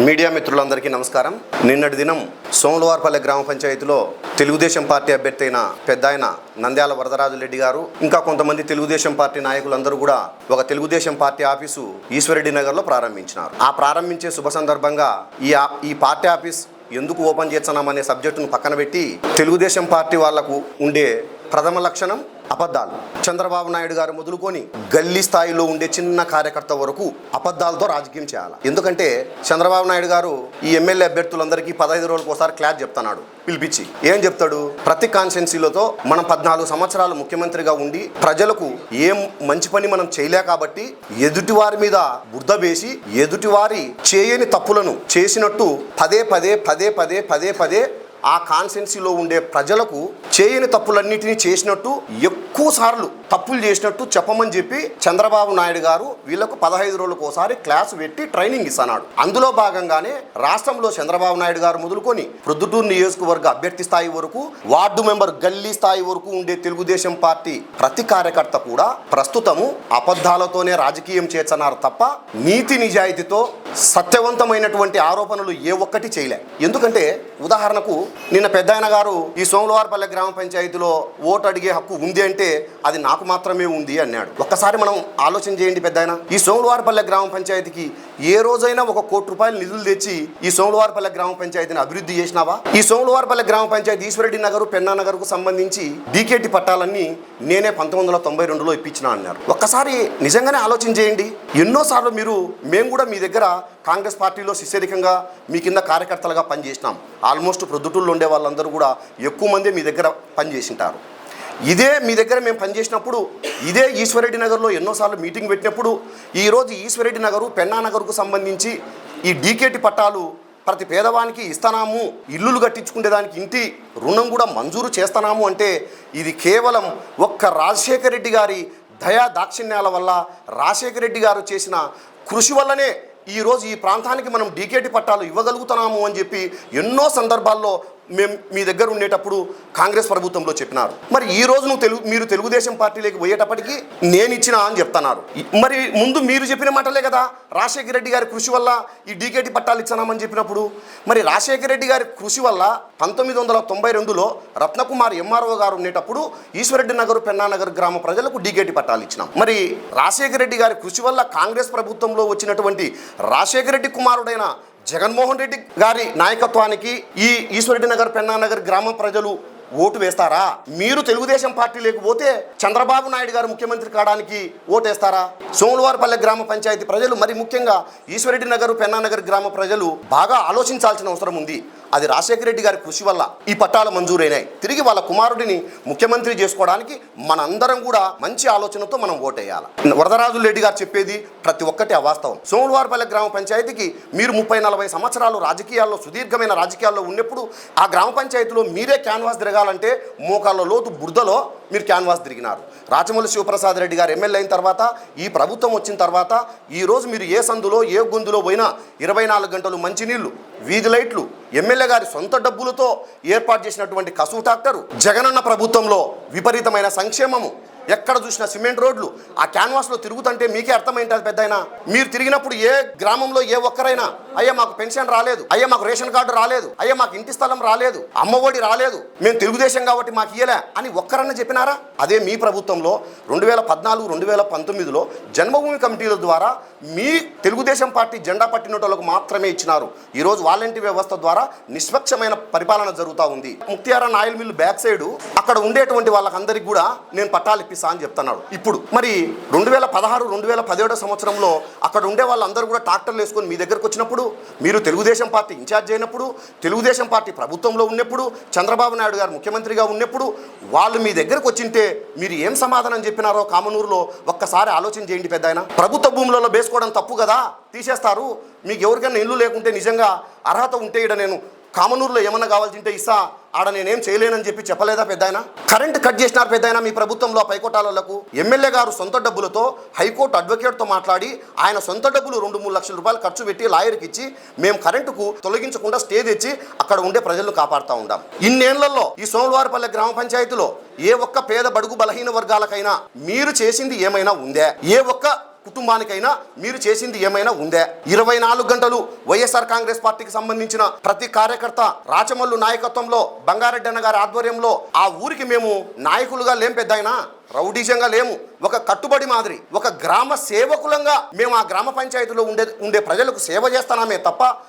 Media మిత్రులందరికీ నమస్కారం. నిన్నటి దినం సోమవారపల్లె గ్రామ పంచాయతీలో తెలుగుదేశం పార్టీ అభ్యర్థి అయిన పెద్దాయన నంద్యాల వరదరాజు రెడ్డి గారు ఇంకా కొంతమంది తెలుగుదేశం పార్టీ నాయకులందరూ కూడా ఒక తెలుగుదేశం పార్టీ ఆఫీసు ఈశ్వరెడ్డి నగర్లో ప్రారంభించినారు. ఆ ప్రారంభించే శుభ సందర్భంగా ఈ పార్టీ ఆఫీస్ ఎందుకు ఓపెన్ చేస్తున్నామనే సబ్జెక్టును పక్కన పెట్టి తెలుగుదేశం పార్టీ వాళ్లకు ఉండే ప్రథమ లక్షణం అబద్ధాలు. చంద్రబాబు నాయుడు గారు మొదలుకొని గల్లీ స్థాయిలో ఉండే చిన్న కార్యకర్త వరకు అబద్ధాలతో రాజకీయం చేయాలి. ఎందుకంటే చంద్రబాబు నాయుడు గారు ఈ ఎమ్మెల్యే అభ్యర్థులందరికీ 15 రోజులకు ఒకసారి క్లాస్ చెప్తున్నాడు. పిలిపించి ఏం చెప్తాడు? ప్రతి కాన్స్టిట్యున్సీలతో మనం 14 సంవత్సరాలు ముఖ్యమంత్రిగా ఉండి ప్రజలకు ఏం మంచి పని మనం చేయలే కాబట్టి ఎదుటి వారి మీద బురద వేసి ఎదుటి వారి చేయని తప్పులను చేసినట్టు పదే ఆ కాన్స్టిట్యున్సీలో ఉండే ప్రజలకు చేయని తప్పులన్నిటినీ చేసినట్టు ఎక్కువ సార్లు తప్పులు చేసినట్టు చెప్పమని చెప్పి చంద్రబాబు నాయుడు గారు వీళ్లకు 15 రోజులకు ఒకసారి క్లాసు పెట్టి ట్రైనింగ్ ఇస్తున్నాడు. అందులో భాగంగానే రాష్ట్రంలో చంద్రబాబు నాయుడు గారు మొదలుకొని ప్రొద్దుటూరు నియోజకవర్గ అభ్యర్థి స్థాయి వరకు వార్డు మెంబర్ గల్లీ స్థాయి వరకు ఉండే తెలుగుదేశం పార్టీ ప్రతి కార్యకర్త కూడా ప్రస్తుతము అబద్ధాలతోనే రాజకీయం చేస్తున్నారు తప్ప నీతి నిజాయితీతో సత్యవంతమైనటువంటి ఆరోపణలు ఏ ఒక్కటి చేయలే. ఎందుకంటే ఉదాహరణకు నిన్న పెద్దాయన గారు ఈ సోమవారపల్లె గ్రామ పంచాయతీలో ఓటు అడిగే హక్కు ఉంది అంటే అది నాకు మాత్రమే ఉంది అన్నాడు. ఒక్కసారి మనం ఆలోచన చేయండి. పెద్దాయన ఈ సోమవారపల్లె గ్రామ పంచాయతీకి ఏ రోజైనా ₹1 కోటి నిధులు తెచ్చి ఈ సోమవారపల్లె గ్రామ పంచాయతీని అభివృద్ధి చేసినావా? ఈ సోమవారపల్లె గ్రామ పంచాయతీ ఈశ్వరెడ్డి నగరు పెన్నా నగర్కు సంబంధించి డీకేటీ పట్టాలన్నీ నేనే 1992లో ఇప్పించిన అన్నారు. ఒక్కసారి నిజంగానే ఆలోచన చేయండి. ఎన్నోసార్లు మేము కూడా మీ దగ్గర కాంగ్రెస్ పార్టీలో శిష్యరికంగా మీ కింద కార్యకర్తలుగా పనిచేసినాం. ఆల్మోస్ట్ ప్రొద్దుటూరులో ఉండే వాళ్ళందరూ కూడా ఎక్కువ మంది మీ దగ్గర పనిచేసింటారు. ఇదే మీ దగ్గర మేము పనిచేసినప్పుడు ఇదే ఈశ్వరెడ్డి నగర్లో ఎన్నోసార్లు మీటింగ్ పెట్టినప్పుడు ఈరోజు ఈశ్వరెడ్డి నగరు పెన్నా నగర్కు సంబంధించి ఈ డీకేటీ పట్టాలు ప్రతి పేదవానికి ఇస్తున్నాము, ఇల్లులు కట్టించుకునేదానికి ఇంటి రుణం కూడా మంజూరు చేస్తున్నాము అంటే ఇది కేవలం ఒక్క రాజశేఖర రెడ్డి గారి దయా దాక్షిణ్యాల వల్ల రాజశేఖర రెడ్డి గారు చేసిన కృషి వల్లనే ఈరోజు ఈ ప్రాంతానికి మనం డీకేటీ పట్టాలు ఇవ్వగలుగుతున్నాము అని చెప్పి ఎన్నో సందర్భాల్లో మేము మీ దగ్గర ఉండేటప్పుడు కాంగ్రెస్ ప్రభుత్వంలో చెప్పినారు. మరి ఈ రోజు మీరు తెలుగుదేశం పార్టీలోకి పోయేటప్పటికీ నేను ఇచ్చిన అని చెప్తున్నారు. మరి ముందు మీరు చెప్పిన మాటలే కదా రాజశేఖర రెడ్డి గారి కృషి వల్ల ఈ డీకేటీ పట్టాలు ఇచ్చామని చెప్పినప్పుడు. మరి రాజశేఖర రెడ్డి గారి కృషి వల్ల 1992లో రత్నకుమార్ ఎంఆర్ఓ గారు ఉండేటప్పుడు ఈశ్వరెడ్డి నగరు పెన్నా నగర్ గ్రామ ప్రజలకు డీకేటీ పట్టాలు ఇచ్చినాం. మరి రాజశేఖర రెడ్డి గారి కృషి వల్ల కాంగ్రెస్ ప్రభుత్వంలో వచ్చినటువంటి రాజశేఖర రెడ్డి కుమారుడైన జగన్మోహన్ రెడ్డి గారి నాయకత్వానికి ఈ ఈశ్వరెడ్డి నగర్ పెన్నా నగర్ గ్రామ ప్రజలు ఓటు వేస్తారా? మీరు తెలుగుదేశం పార్టీ లేకపోతే చంద్రబాబు నాయుడు గారు ముఖ్యమంత్రి కావడానికి ఓటేస్తారా? సోమవారపల్లె గ్రామ పంచాయతీ ప్రజలు మరి ముఖ్యంగా ఈశ్వరెడ్డి నగర్ పెన్నా నగర్ గ్రామ ప్రజలు బాగా ఆలోచించాల్సిన అవసరం ఉంది. అది రాజశేఖర రెడ్డి గారి కృషి వల్ల ఈ పట్టాలు మంజూరైనాయి. తిరిగి వాళ్ళ కుమారుడిని ముఖ్యమంత్రి చేసుకోవడానికి మనందరం కూడా మంచి ఆలోచనతో మనం ఓటేయాలి. వరదరాజు రెడ్డి గారు చెప్పేది ప్రతి ఒక్కటి అవాస్తవం. సోమవారపల్లె గ్రామ పంచాయతీకి మీరు 30-40 సంవత్సరాలు రాజకీయాల్లో సుదీర్ఘమైన రాజకీయాల్లో ఉన్నప్పుడు ఆ గ్రామ పంచాయతీలో మీరే క్యాన్వాస్ తిరగాలంటే మోకాళ్ళ లోతు బురదలో మీరు క్యాన్వాస్ తిరిగినారు. రాచమల్లి శివప్రసాద్ రెడ్డి గారు ఎమ్మెల్యే అయిన తర్వాత ఈ ప్రభుత్వం వచ్చిన తర్వాత ఈరోజు మీరు ఏ సందులో ఏ గొంతులో పోయినా 24 గంటలు మంచినీళ్లు, వీధి లైట్లు, ఎమ్మెల్యే గారి సొంత డబ్బులతో ఏర్పాటు చేసినటువంటి కసువు ట్రాక్టరు, జగనన్న ప్రభుత్వంలో విపరీతమైన సంక్షేమము, ఎక్కడ చూసినా సిమెంట్ రోడ్లు, ఆ క్యాన్వాస్లో తిరుగుతుంటే మీకే అర్థమైంటుంది పెద్దయినా. మీరు తిరిగినప్పుడు ఏ గ్రామంలో ఏ ఒక్కరైనా అయ్యా మాకు పెన్షన్ రాలేదు, అయ్యా మాకు రేషన్ కార్డు రాలేదు, అయ్యా మాకు ఇంటి స్థలం రాలేదు, అమ్మఒడి రాలేదు, మేము తెలుగుదేశం కాబట్టి మాకు ఇయ్యలే అని ఒక్కరన్నా చెప్పినారా? అదే మీ ప్రభుత్వంలో 2014-2019లో జన్మభూమి కమిటీల ద్వారా మీ తెలుగుదేశం పార్టీ జెండా పట్టిన వాళ్ళకు మాత్రమే ఇచ్చినారు. ఈరోజు వాలంటీర్ వ్యవస్థ ద్వారా నిష్పక్షమైన పరిపాలన జరుగుతూ ఉంది. ముక్తియారా ఆయిల్ మిల్ బ్యాక్ సైడ్ అక్కడ ఉండేటువంటి వాళ్ళకందరికీ కూడా నేను పట్టాలు అని చెప్తున్నాడు. ఇప్పుడు మరి 2016-2017 సంవత్సరంలో అక్కడ ఉండే వాళ్ళందరూ కూడా ట్రాక్టర్లు వేసుకొని మీ దగ్గరకు వచ్చినప్పుడు, మీరు తెలుగుదేశం పార్టీ ఇన్ఛార్జ్ అయినప్పుడు, తెలుగుదేశం పార్టీ ప్రభుత్వంలో ఉన్నప్పుడు, చంద్రబాబు నాయుడు గారు ముఖ్యమంత్రిగా ఉన్నప్పుడు వాళ్ళు మీ దగ్గరకు వచ్చింటే మీరు ఏం సమాధానం చెప్పినారో కామనూరులో ఒక్కసారి ఆలోచన చేయండి పెద్దాయన. ప్రభుత్వ భూములలో వేసుకోవడం తప్పు కదా, తీసేస్తారు. మీకు ఎవరికైనా ఇల్లు లేకుంటే నిజంగా అర్హత ఉంటే ఇక్కడ నేను కామనూరులో ఏమన్నా కావాల్సింటే ఇస్తా, ఆడ నేనేం చేయలేనని చెప్పి చెప్పలేదా పెద్దాయన? కరెంట్ కట్ చేసినారు పెద్దాయన మీ ప్రభుత్వంలో పైకోటాలకు. ఎమ్మెల్యే గారు సొంత డబ్బులతో హైకోర్టు అడ్వకేట్తో మాట్లాడి ఆయన సొంత డబ్బులు 2-3 లక్షల రూపాయలు ఖర్చు పెట్టి లాయర్కి ఇచ్చి మేము కరెంటుకు తొలగించకుండా స్టే తెచ్చి అక్కడ ఉండే ప్రజలను కాపాడుతూ ఉంటాం. ఇన్నేళ్లలో ఈ సోమవారపల్లె గ్రామ పంచాయతీలో ఏ ఒక్క పేద బడుగు బలహీన వర్గాలకైనా మీరు చేసింది ఏమైనా ఉందే? ఏ ఒక్క కుటుంబానికైనా మీరు చేసింది ఏమైనా ఉందే? 24 గంటలు వైఎస్ఆర్ కాంగ్రెస్ పార్టీకి సంబంధించిన ప్రతి కార్యకర్త రాచమల్లు నాయకత్వంలో బంగారెడ్డి అన్న గారి ఆధ్వర్యంలో ఆ ఊరికి మేము నాయకులుగా లేం, పెద్దయినా రౌడీజంగా లేము, ఒక కట్టుబడి మాదిరి ఒక గ్రామ సేవకులంగా మేము ఆ గ్రామ పంచాయతీలో ఉండే ప్రజలకు సేవ చేస్తున్నామే తప్ప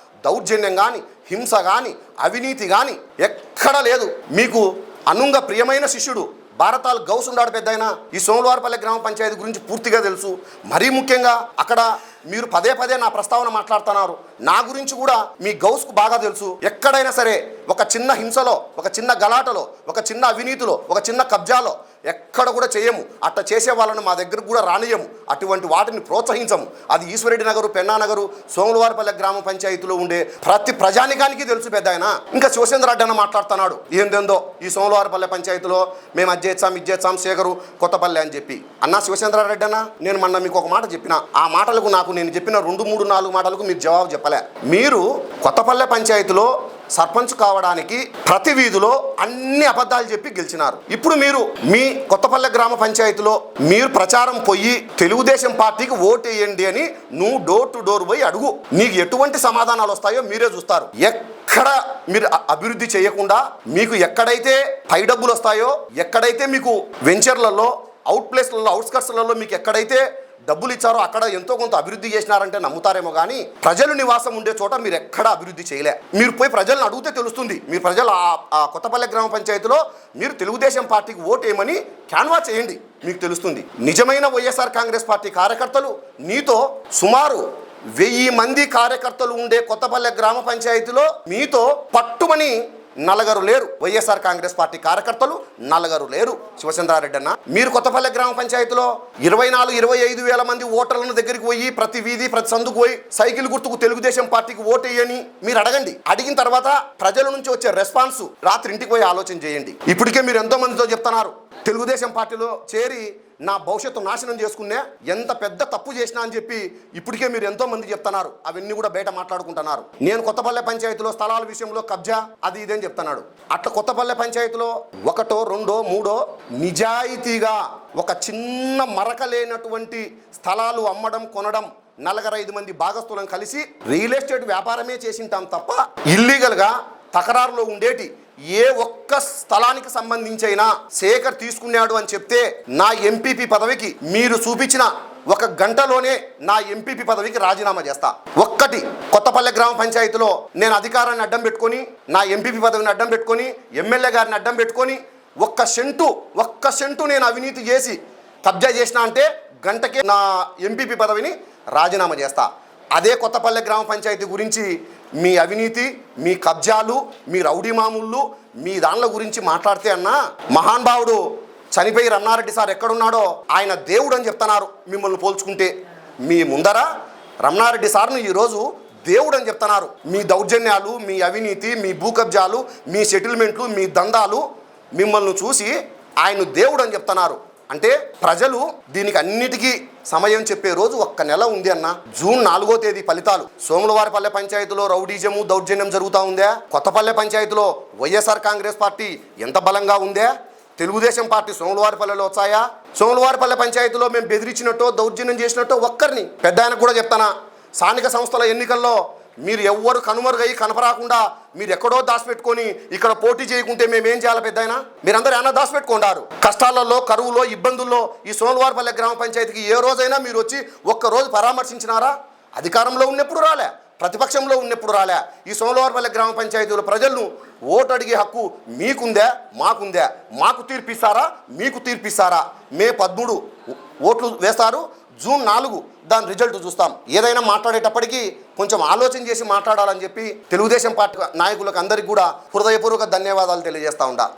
దౌర్జన్యం కానీ, హింస కానీ, అవినీతి కానీ ఎక్కడా లేదు. మీకు అనుంగ ప్రియమైన శిష్యుడు భారతాలు గౌస్ ఉన్నాడు పెద్దయినా. ఈ సోమవారపల్లె గ్రామ పంచాయతీ గురించి పూర్తిగా తెలుసు. మరీ ముఖ్యంగా అక్కడ మీరు పదే పదే నా ప్రస్తావన మాట్లాడుతున్నారు. నా గురించి కూడా మీ గౌస్కు బాగా తెలుసు. ఎక్కడైనా సరే ఒక చిన్న హింసలో, ఒక చిన్న గలాటలో, ఒక చిన్న అవినీతిలో, ఒక చిన్న కబ్జాలో ఎక్కడ కూడా చేయము. అట్ట చేసే వాళ్ళను మా దగ్గరకు కూడా రానియము. అటువంటి వాటిని ప్రోత్సహించము. అది ఈశ్వరెడ్డి నగరు, పెన్నా నగరు, సోమవారపల్లె గ్రామ పంచాయతీలో ఉండే ప్రతి ప్రజానికానికి తెలుసు పెద్దాయన. ఇంకా శివసేంద్ర రెడ్డి అన్న మాట్లాడుతున్నాడు ఏందేందో ఈ సోమవారపల్లె పంచాయతీలో మేము అది చేస్తాం శేఖరు కొత్తపల్లె అని చెప్పి. అన్నా శివసేంద్ర రెడ్డి అన్న, నేను మొన్న మీకు ఒక మాట చెప్పిన, ఆ మాటలకు నాకు నేను చెప్పిన 2, 3, 4 మాటలకు మీరు జవాబు చెప్పలే. మీరు కొత్తపల్లె పంచాయతీలో సర్పంచ్ కావడానికి ప్రతి వీధిలో అన్ని అబద్ధాలు చెప్పి గెలిచినారు. ఇప్పుడు మీరు మీ కొత్తపల్లె గ్రామ పంచాయతీలో మీరు ప్రచారం పోయి తెలుగుదేశం పార్టీకి ఓటు వేయండి అని నువ్వు డోర్ టు డోర్ పోయి అడుగు. నీకు ఎటువంటి సమాధానాలు వస్తాయో మీరే చూస్తారు. ఎక్కడ మీరు అభివృద్ధి చేయకుండా, మీకు ఎక్కడైతే పై డబ్బులు వస్తాయో, ఎక్కడైతే మీకు వెంచర్లలో, అవుట్ ప్లేస్లలో, అవుట్స్కట్స్లలో మీకు ఎక్కడైతే డబ్బులు ఇచ్చారో అక్కడ ఎంతో కొంత అభివృద్ధి చేసినారంటే నమ్ముతారేమో కానీ ప్రజలు నివాసం ఉండే చోట మీరు ఎక్కడ అభివృద్ధి చేయలే. మీరు పోయి ప్రజలను అడిగితే తెలుస్తుంది. మీరు ప్రజలు ఆ కొత్తపల్లె గ్రామ పంచాయతీలో మీరు తెలుగుదేశం పార్టీకి ఓటేయమని క్యాన్వాస్ చేయండి, మీకు తెలుస్తుంది. నిజమైన వైఎస్ఆర్ కాంగ్రెస్ పార్టీ కార్యకర్తలు నీతో సుమారు 1000 మంది కార్యకర్తలు ఉండే కొత్తపల్లె గ్రామ పంచాయతీలో మీతో పట్టుమని నలుగురు లేరు. వైఎస్ఆర్ కాంగ్రెస్ పార్టీ కార్యకర్తలు నలుగురు లేరు. శివచంద్రారెడ్డి అన్న, మీరు కొత్తపల్లె గ్రామ పంచాయతీలో 24-25 వేల మంది ఓటర్లను దగ్గరికి పోయి ప్రతి వీధి, ప్రతి సందుకు పోయి సైకిల్ గుర్తుకు తెలుగుదేశం పార్టీకి ఓటేయని మీరు అడగండి. అడిగిన తర్వాత ప్రజల నుంచి వచ్చే రెస్పాన్స్ రాత్రి ఇంటికి పోయి ఆలోచన చేయండి. ఇప్పటికే మీరు ఎంతో మందితో చెప్తున్నారు తెలుగుదేశం పార్టీలో చేరి నా భవిష్యత్తు నాశనం చేసుకునే ఎంత పెద్ద తప్పు చేసినా అని చెప్పి ఇప్పటికే మీరు ఎంతో మంది చెప్తున్నారు. అవన్నీ కూడా బయట మాట్లాడుకుంటున్నారు. నేను కొత్తపల్లె పంచాయతీలో స్థలాల విషయంలో కబ్జా అది ఇదని చెప్తున్నాడు. అట్లా కొత్తపల్లె పంచాయతీలో 1, 2, 3 నిజాయితీగా ఒక చిన్న మరక లేనటువంటి స్థలాలు అమ్మడం, కొనడం 4-5 మంది భాగస్తులను కలిసి రియల్ ఎస్టేట్ వ్యాపారమే చేసింటాం తప్ప ఇల్లీగల్గా తకరారులో ఉండేటి ఏ ఒక్క స్థలానికి సంబంధించైనా శేఖర్ తీసుకున్నాడు అని చెప్తే నా ఎంపీపీ పదవికి మీరు చూపించిన 1 గంటలోనే నా ఎంపీపీ పదవికి రాజీనామా చేస్తా. ఒక్కటి కొత్తపల్లె గ్రామ పంచాయతీలో నేను అధికారాన్ని అడ్డం పెట్టుకొని, నా ఎంపీపీ పదవిని అడ్డం పెట్టుకొని, ఎమ్మెల్యే గారిని అడ్డం పెట్టుకొని 1 సెంటు నేను అవినీతి చేసి కబ్జా చేసిన అంటే గంటకే నా ఎంపీపీ పదవిని రాజీనామా చేస్తా. అదే కొత్తపల్లె గ్రామ పంచాయతీ గురించి మీ అవినీతి, మీ కబ్జాలు, మీ రౌడీ మామూళ్ళు, మీ దానిల గురించి మాట్లాడితే అన్నా మహానుభావుడు చనిపోయి రమణారెడ్డి సార్ ఎక్కడున్నాడో ఆయన దేవుడు అని చెప్తున్నారు. మిమ్మల్ని పోల్చుకుంటే మీ ముందర రమణారెడ్డి సార్ను ఈరోజు దేవుడు అని చెప్తున్నారు. మీ దౌర్జన్యాలు, మీ అవినీతి, మీ భూ కబ్జాలు, మీ సెటిల్మెంట్లు, మీ దందాలు మిమ్మల్ని చూసి ఆయన దేవుడు అని చెప్తున్నారు. అంటే ప్రజలు దీనికి అన్నిటికీ సమయం చెప్పే రోజు 1 నెల ఉంది అన్న. జూన్ 4వ తేదీ ఫలితాలు. సోమవారపల్లె పంచాయతీలో రౌడీజము, దౌర్జన్యం జరుగుతూ ఉందా? కొత్తపల్లె పంచాయతీలో వైఎస్ఆర్ కాంగ్రెస్ పార్టీ ఎంత బలంగా ఉందే? తెలుగుదేశం పార్టీ సోమవారపల్లెలో వచ్చాయా? సోమవారపల్లె పంచాయతీలో మేము బెదిరించినట్టో, దౌర్జన్యం చేసినట్టో ఒక్కరిని పెద్ద ఆయనకు కూడా చెప్తానా, స్థానిక సంస్థల ఎన్నికల్లో మీరు ఎవ్వరు కనుమరుగై కనపరాకుండా మీరు ఎక్కడో దాచిపెట్టుకొని ఇక్కడ పోటీ చేయకుంటే మేమేం చేయాలి పెద్దాయన? మీరందరూ ఏమన్నా దాచిపెట్టుకుంటారు. కష్టాలలో, కరువులో, ఇబ్బందుల్లో ఈ సోమవారపల్లె గ్రామ పంచాయతీకి ఏ రోజైనా మీరు వచ్చి 1 రోజు పరామర్శించినారా? అధికారంలో ఉన్నప్పుడు రాలే, ప్రతిపక్షంలో ఉన్నప్పుడు రాలే. ఈ సోమవారపల్లె గ్రామ పంచాయతీలో ప్రజలను ఓటు అడిగే హక్కు మీకుందా, మాకుందా? మాకు తీర్పిస్తారా, మీకు తీర్పిస్తారా? మే 13 ఓట్లు వేస్తారు. జూన్ 4 దాని రిజల్ట్ చూస్తాం. ఏదైనా మాట్లాడేటప్పటికీ కొంచెం ఆలోచన చేసి మాట్లాడాలని చెప్పి తెలుగుదేశం పార్టీ నాయకులకు అందరికీ కూడా హృదయపూర్వక ధన్యవాదాలు తెలియజేస్తా ఉంటా.